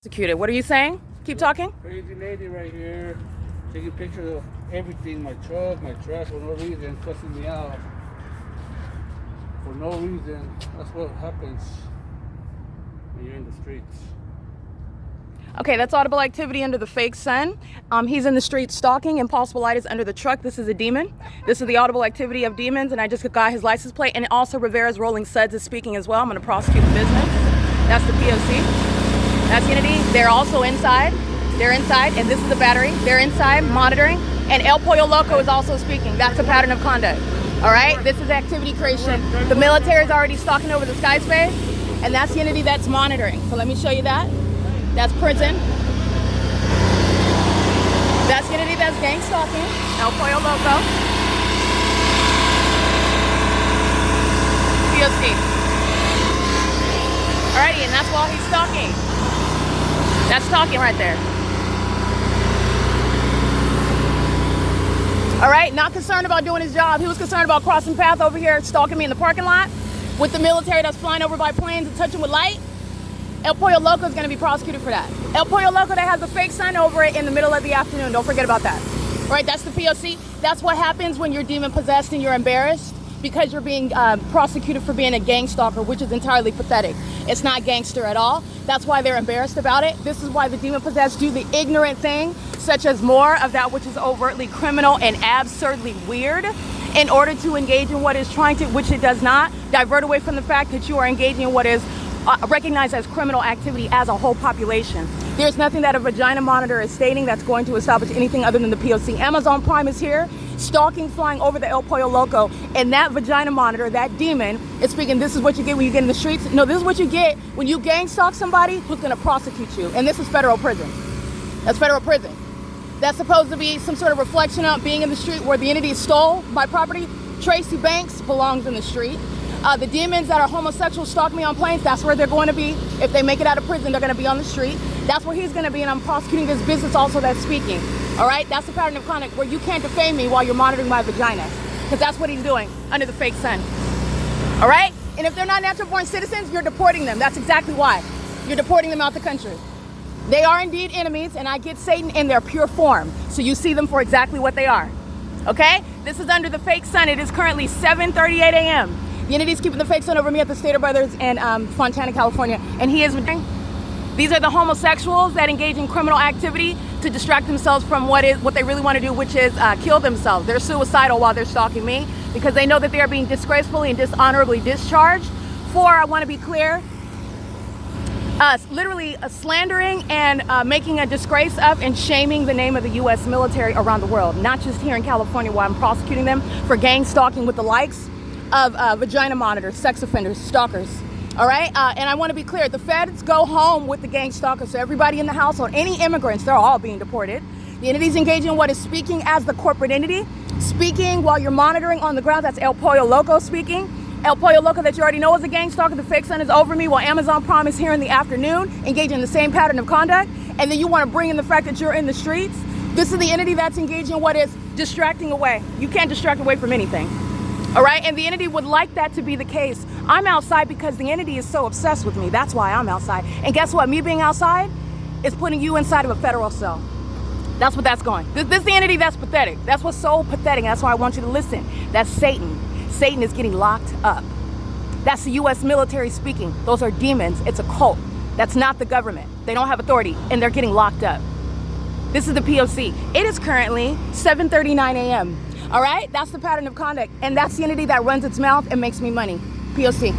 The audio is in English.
Executed. What are you saying? Keep talking. Crazy lady right here, taking pictures of everything, my truck, my trash, for no reason, cussing me out. For no reason. That's what happens when you're in the streets. Okay, that's audible activity under the fake sun. He's in the street stalking. Impossible Light is under the truck. This is a demon. This is the audible activity of demons, and I just got his license plate. And also Rivera's Rolling Suds is speaking as well. I'm going to prosecute the business. That's the P.O.C. That's Unity. They're also inside. They're inside, and this is the battery. They're inside monitoring. And El Pollo Loco is also speaking. That's a pattern of conduct. All right, this is activity creation. The military is already stalking over the sky space, and that's Unity that's monitoring. So let me show you that. That's prison. That's Unity that's gang stalking. El Pollo Loco. P.O.C. Alrighty, and that's while he's stalking. That's stalking right there. All right, not concerned about doing his job. He was concerned about crossing path over here, stalking me in the parking lot with the military that's flying over by planes and touching with light. El Pollo Loco is going to be prosecuted for that. El Pollo Loco that has a fake sign over it in the middle of the afternoon. Don't forget about that. All right, that's the P.O.C. That's what happens when you're demon possessed and you're embarrassed because you're being prosecuted for being a gang stalker, which is entirely pathetic. It's not gangster at all. That's why they're embarrassed about it. This is why the demon possessed do the ignorant thing, such as more of that which is overtly criminal and absurdly weird, in order to engage in what is trying to, which it does not, divert away from the fact that you are engaging in what is recognized as criminal activity as a whole population. There's nothing that a vagina monitor is stating that's going to establish anything other than the P.O.C. Amazon Prime is here, stalking, flying over the El Pollo Loco, and that vagina monitor, that demon, is speaking, this is what you get when you get in the streets. No, this is what you get when you gang stalk somebody who's gonna prosecute you. And this is federal prison. That's federal prison. That's supposed to be some sort of reflection of being in the street where the entity stole my property. Tracy Banks belongs in the street. The demons that are homosexual stalk me on planes, that's where they're going to be. If they make it out of prison, they're going to be on the street. That's where he's going to be, and I'm prosecuting this business also that's speaking. All right? That's the pattern of conduct where you can't defame me while you're monitoring my vagina, because that's what he's doing under the fake sun. All right? And if they're not natural-born citizens, you're deporting them. That's exactly why. You're deporting them out the country. They are indeed enemies, and I get Satan in their pure form, so you see them for exactly what they are. Okay? This is under the fake sun. It is currently 7:38 a.m. The entity's keeping the fake sun over me at the Stater Brothers in Fontana, California. And he is, these are the homosexuals that engage in criminal activity to distract themselves from what they really want to do, which is kill themselves. They're suicidal while they're stalking me because they know that they are being disgracefully and dishonorably discharged for, I want to be clear, literally slandering and making a disgrace of and shaming the name of the U.S. military around the world, not just here in California where I'm prosecuting them for gang stalking with the likes of vagina monitors, sex offenders, stalkers. All right, and I want to be clear, the feds go home with the gang stalkers, so everybody in the household, any immigrants, they're all being deported. The entity's engaging in what is speaking as the corporate entity, speaking while you're monitoring on the ground. That's El Pollo Loco speaking. El Pollo Loco that you already know is a gang stalker. The fake sun is over me while Amazon Prime is here in the afternoon, engaging in the same pattern of conduct. And then you want to bring in the fact that you're in the streets. This is the entity that's engaging in what is distracting away. You can't distract away from anything. All right, and the entity would like that to be the case. I'm outside because the entity is so obsessed with me. That's why I'm outside. And guess what? Me being outside is putting you inside of a federal cell. That's what that's going. This is the entity that's pathetic. That's what's so pathetic. That's why I want you to listen. That's Satan. Satan is getting locked up. That's the U.S. military speaking. Those are demons. It's a cult. That's not the government. They don't have authority, and they're getting locked up. This is the P.O.C. It is currently 7:39 a.m. All right, that's the pattern of conduct, and that's the entity that runs its mouth and makes me money. P.O.C.